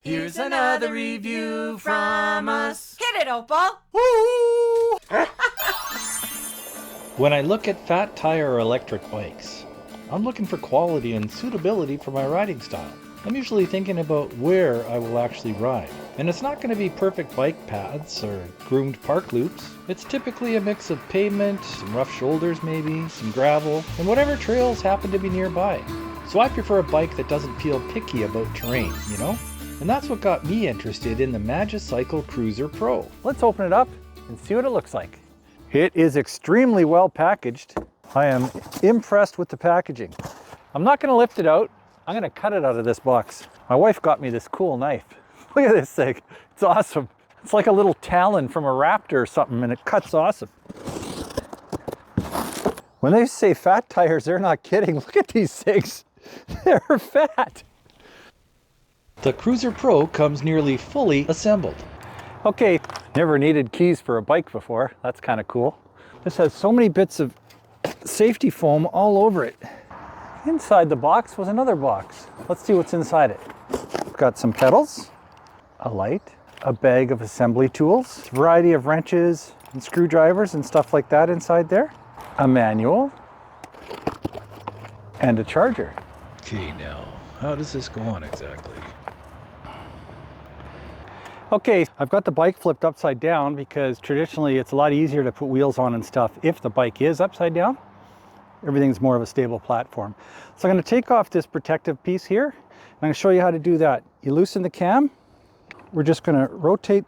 Here's another review from us. Hit it, Opal! Woo! When I look at fat tire or electric bikes, I'm looking for quality and suitability for my riding style. I'm usually thinking about where I will actually ride. And it's not going to be perfect bike paths or groomed park loops. It's typically a mix of pavement, some rough shoulders maybe, some gravel, and whatever trails happen to be nearby. So I prefer a bike that doesn't feel picky about terrain, you know? And that's what got me interested in the Magicycle Cruiser Pro. Let's open it up and see what it looks like. It is extremely well packaged. I am impressed with the packaging. I'm not going to lift it out. I'm going to cut it out of this box. My wife got me this cool knife. Look at this thing. It's awesome. It's like a little talon from a raptor or something, and it cuts awesome. When they say fat tires, they're not kidding. Look at these things. They're fat. The Cruiser Pro comes nearly fully assembled. Okay, never needed keys for a bike before. That's kind of cool. This has so many bits of safety foam all over it. Inside the box was another box. Let's see what's inside it. We've got some pedals, a light, a bag of assembly tools, a variety of wrenches and screwdrivers and stuff like that inside there, a manual, and a charger. Okay, now, how does this go on exactly? Okay, I've got the bike flipped upside down because traditionally it's a lot easier to put wheels on and stuff if the bike is upside down. Everything's more of a stable platform. So I'm going to take off this protective piece here, and I'm going to show you how to do that. You loosen the cam. We're just going to rotate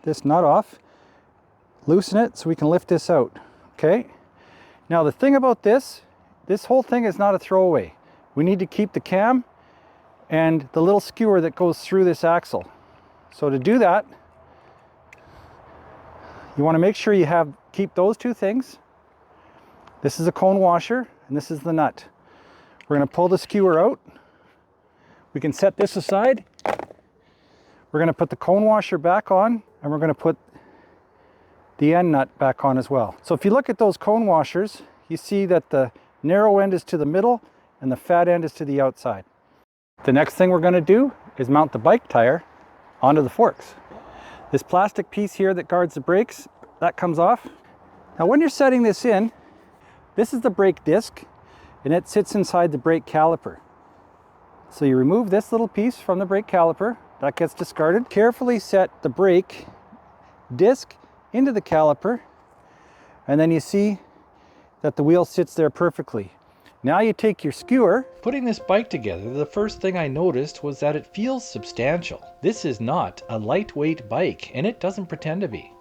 this nut off, loosen it so we can lift this out. Okay? Now the thing about this whole thing is not a throwaway. We need to keep the cam and the little skewer that goes through this axle. So to do that, you want to make sure you keep those two things. This is a cone washer and this is the nut. We're going to pull the skewer out. We can set this aside. We're going to put the cone washer back on, and we're going to put the end nut back on as well. So if you look at those cone washers, you see that the narrow end is to the middle and the fat end is to the outside. The next thing we're going to do is mount the bike tire onto the forks. This plastic piece here that guards the brakes, that comes off. Now when you're setting this in, this is the brake disc and it sits inside the brake caliper. So you remove this little piece from the brake caliper, that gets discarded. Carefully set the brake disc into the caliper, and then you see that the wheel sits there perfectly. Now you take your skewer. Putting this bike together, the first thing I noticed was that it feels substantial. This is not a lightweight bike, and it doesn't pretend to be.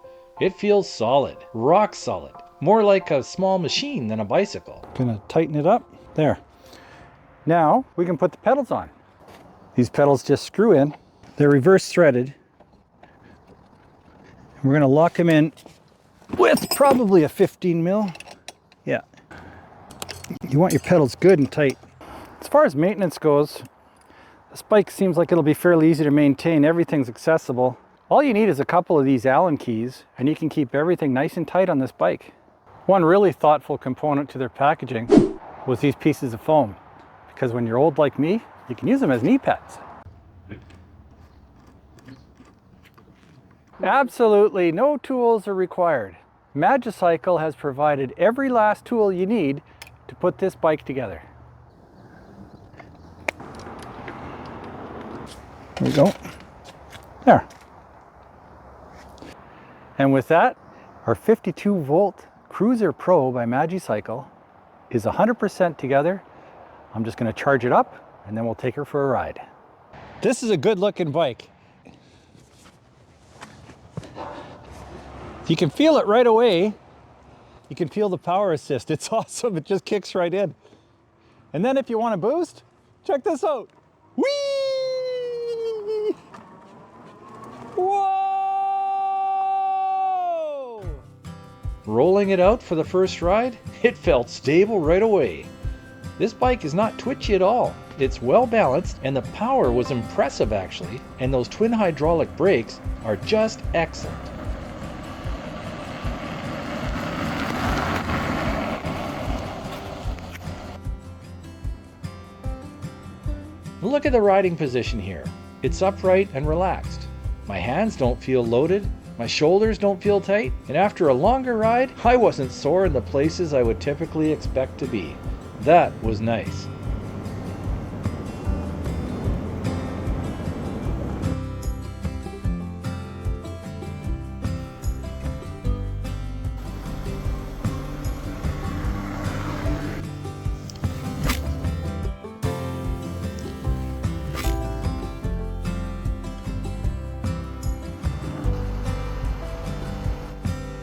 It feels solid, rock solid, more like a small machine than a bicycle. Gonna tighten it up, there. Now we can put the pedals on. These pedals just screw in. They're reverse threaded. And we're gonna lock them in with probably a 15 mil. Yeah. You want your pedals good and tight. As far as maintenance goes, this bike seems like it'll be fairly easy to maintain. Everything's accessible. All you need is a couple of these Allen keys and you can keep everything nice and tight on this bike. One really thoughtful component to their packaging was these pieces of foam, because when you're old like me, you can use them as knee pads. Absolutely no tools are required. Magicycle has provided every last tool you need to put this bike together. There we go. There. And with that, our 52-volt Cruiser Pro by Magicycle is 100% together. I'm just going to charge it up and then we'll take her for a ride. This is a good looking bike. You can feel it right away. You can feel the power assist. It's awesome. It just kicks right in. And then if you want to boost, check this out. Whee! Whoa! Rolling it out for the first ride, it felt stable right away. This bike is not twitchy at all. It's well balanced and the power was impressive actually, and those twin hydraulic brakes are just excellent. Look at the riding position here. It's upright and relaxed. My hands don't feel loaded, my shoulders don't feel tight, and after a longer ride, I wasn't sore in the places I would typically expect to be. That was nice.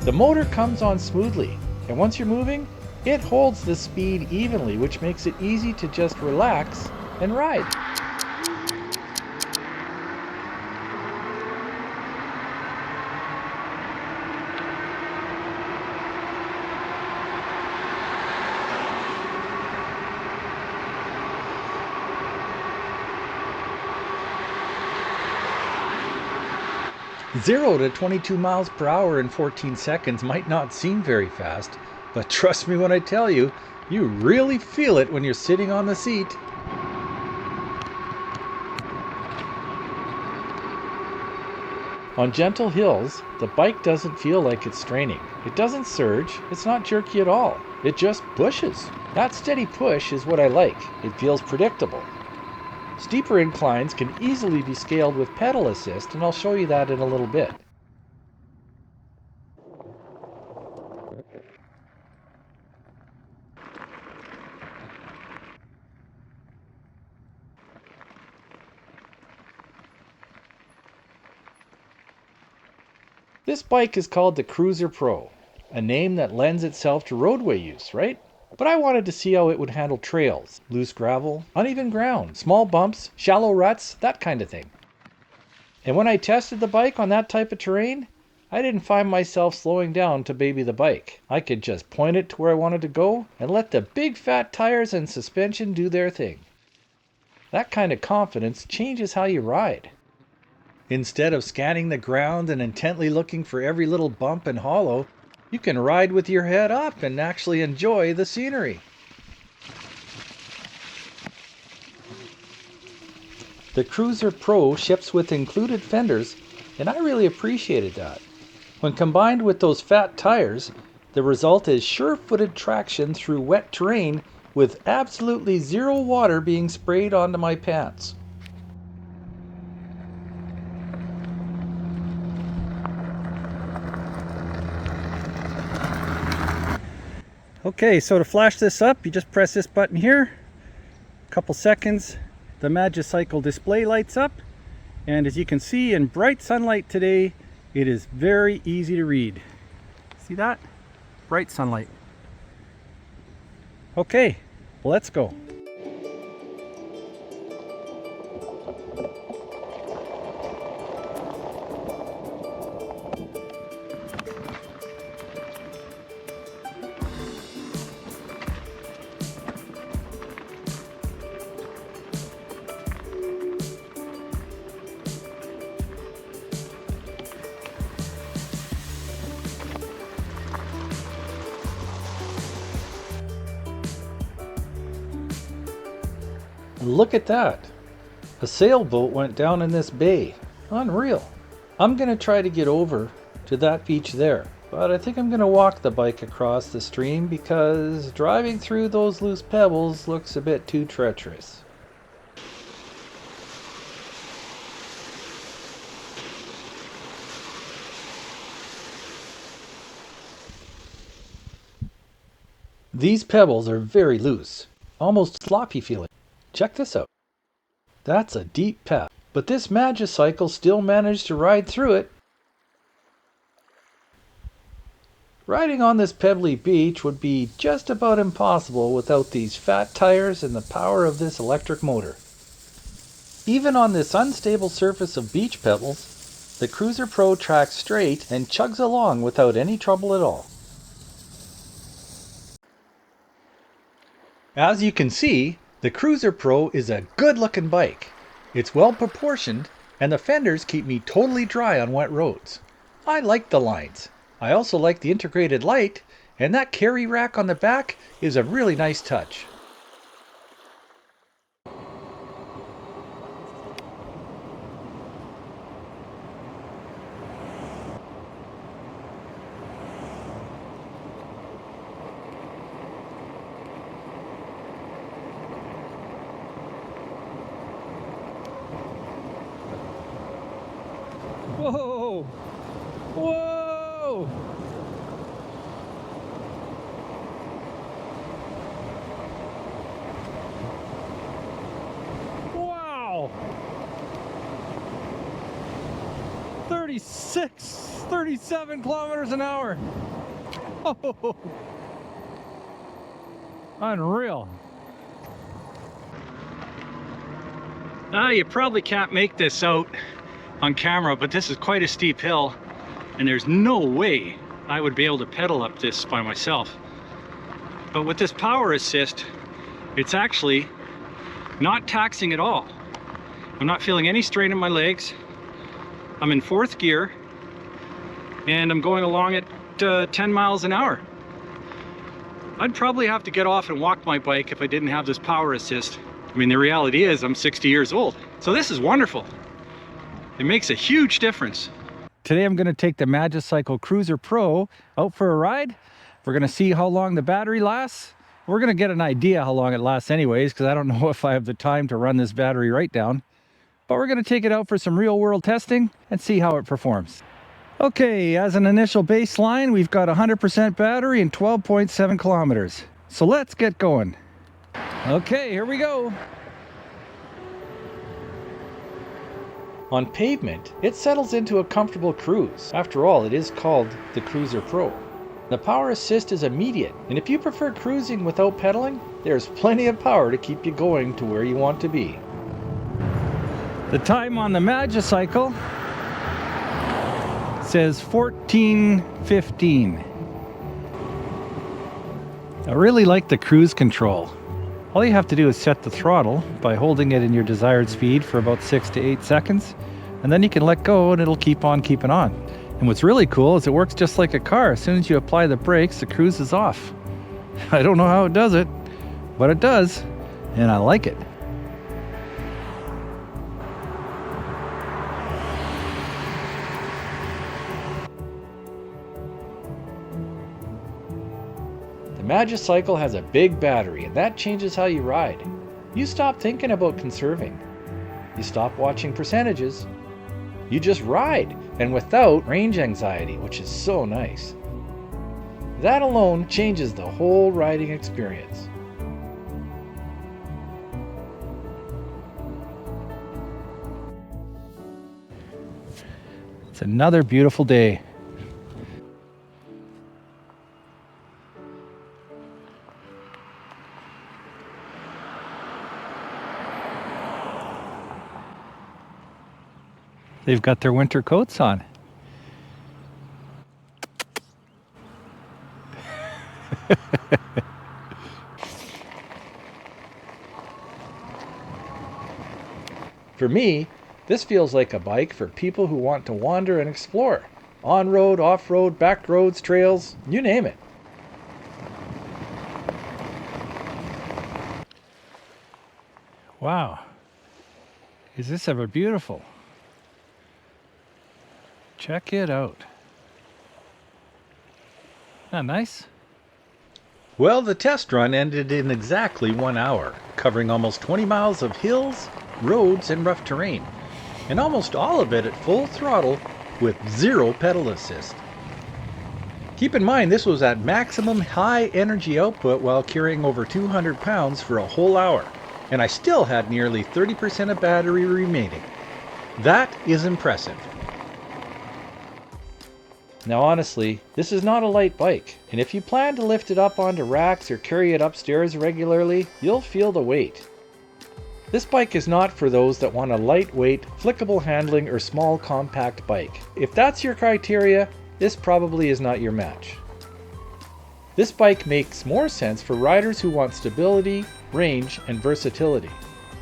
The motor comes on smoothly, and once you're moving, it holds the speed evenly, which makes it easy to just relax and ride. Zero to 22 miles per hour in 14 seconds might not seem very fast, but trust me when I tell you, you really feel it when you're sitting on the seat. On gentle hills, the bike doesn't feel like it's straining. It doesn't surge, it's not jerky at all. It just pushes. That steady push is what I like. It feels predictable. Steeper inclines can easily be scaled with pedal assist, and I'll show you that in a little bit. This bike is called the Cruiser Pro, a name that lends itself to roadway use, right? But I wanted to see how it would handle trails, loose gravel, uneven ground, small bumps, shallow ruts, that kind of thing. And when I tested the bike on that type of terrain, I didn't find myself slowing down to baby the bike. I could just point it to where I wanted to go and let the big fat tires and suspension do their thing. That kind of confidence changes how you ride. Instead of scanning the ground and intently looking for every little bump and hollow, you can ride with your head up and actually enjoy the scenery. The Cruiser Pro ships with included fenders, and I really appreciated that. When combined with those fat tires, the result is sure-footed traction through wet terrain with absolutely zero water being sprayed onto my pants. Okay, so to flash this up, you just press this button here. A couple seconds, the Magicycle display lights up. And as you can see in bright sunlight today, it is very easy to read. See that? Bright sunlight. Okay, let's go. Look at that! A sailboat went down in this bay. Unreal. I'm going to try to get over to that beach there, but I think I'm going to walk the bike across the stream because driving through those loose pebbles looks a bit too treacherous. These pebbles are very loose, almost sloppy feeling. Check this out. That's a deep path, but this Magicycle still managed to ride through it. Riding on this pebbly beach would be just about impossible without these fat tires and the power of this electric motor. Even on this unstable surface of beach pebbles, the Cruiser Pro tracks straight and chugs along without any trouble at all. As you can see, the Cruiser Pro is a good-looking bike. It's well proportioned, and the fenders keep me totally dry on wet roads. I like the lines. I also like the integrated light, and that carry rack on the back is a really nice touch. Whoa! Whoa! Wow! 37 kilometers an hour. Oh, unreal. You probably can't make this out on camera, but this is quite a steep hill, and there's no way I would be able to pedal up this by myself. But with this power assist, it's actually not taxing at all. I'm not feeling any strain in my legs. I'm in 4th gear, and I'm going along at 10 miles an hour. I'd probably have to get off and walk my bike if I didn't have this power assist. I mean, the reality is I'm 60 years old. So this is wonderful. It makes a huge difference. Today I'm going to take the Magicycle Cruiser Pro out for a ride. We're going to see how long the battery lasts. We're going to get an idea how long it lasts anyways, because I don't know if I have the time to run this battery right down. But we're going to take it out for some real world testing and see how it performs. Okay, as an initial baseline, we've got 100% battery and 12.7 kilometers. So let's get going. Okay, here we go. On pavement, it settles into a comfortable cruise. After all, it is called the Cruiser Pro. The power assist is immediate, and if you prefer cruising without pedaling, there's plenty of power to keep you going to where you want to be. The time on the Magicycle says 14:15. I really like the cruise control. All you have to do is set the throttle by holding it in your desired speed for about 6 to 8 seconds, and then you can let go and it'll keep on keeping on. And what's really cool is it works just like a car. As soon as you apply the brakes, the cruise is off. I don't know how it does it, but it does, and I like it. The Magicycle has a big battery, and that changes how you ride. You stop thinking about conserving. You stop watching percentages. You just ride, and without range anxiety, which is so nice. That alone changes the whole riding experience. It's another beautiful day. They've got their winter coats on. For me, this feels like a bike for people who want to wander and explore. On-road, off-road, back roads, trails, you name it. Wow. Is this ever beautiful? Check it out. Not nice? Well, the test run ended in exactly 1 hour, covering almost 20 miles of hills, roads, and rough terrain, and almost all of it at full throttle with zero pedal assist. Keep in mind, this was at maximum high energy output while carrying over 200 pounds for a whole hour, and I still had nearly 30% of battery remaining. That is impressive. Now honestly, this is not a light bike, and if you plan to lift it up onto racks or carry it upstairs regularly, you'll feel the weight. This bike is not for those that want a lightweight, flickable handling or small compact bike. If that's your criteria, this probably is not your match. This bike makes more sense for riders who want stability, range, and versatility.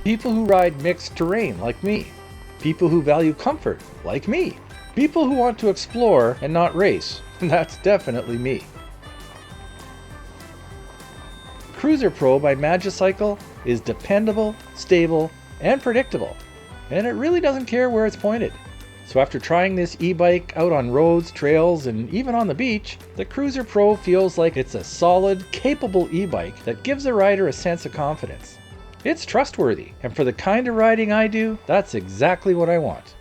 People who ride mixed terrain like me. People who value comfort like me. People who want to explore and not race, and that's definitely me. Cruiser Pro by Magicycle is dependable, stable, and predictable, and it really doesn't care where it's pointed. So after trying this e-bike out on roads, trails, and even on the beach, the Cruiser Pro feels like it's a solid, capable e-bike that gives the rider a sense of confidence. It's trustworthy, and for the kind of riding I do, that's exactly what I want.